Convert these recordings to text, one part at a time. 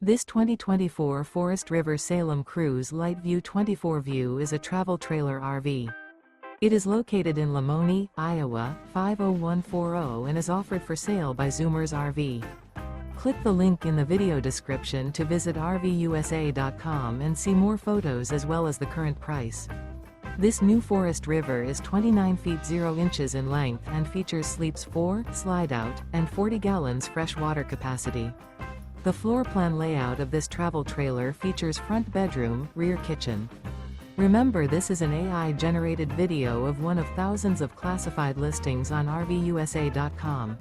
This 2024 Forest River Salem Cruise Lite View 24 View is a travel trailer RV. It is located in Lamoni, Iowa, 50140 and is offered for sale by Zoomers RV. Click the link in the video description to visit RVUSA.com and see more photos as well as the current price. This new Forest River is 29 feet 0 inches in length and features sleeps 4, Slideout, and 40 gallons fresh water capacity. The floor plan layout of this travel trailer features front bedroom, rear kitchen. Remember, this is an AI-generated video of one of thousands of classified listings on RVUSA.com.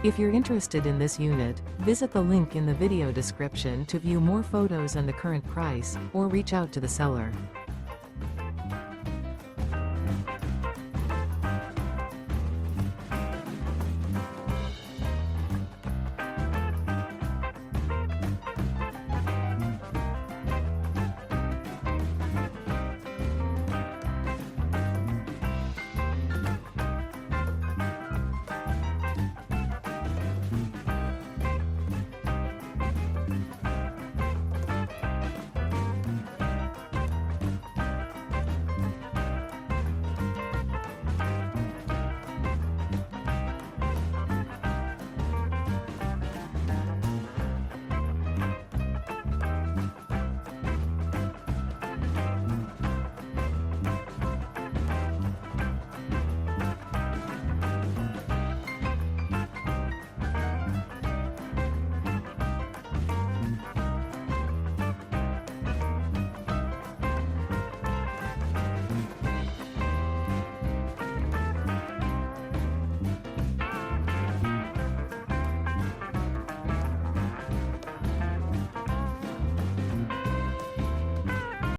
If you're interested in this unit, visit the link in the video description to view more photos and the current price, or reach out to the seller.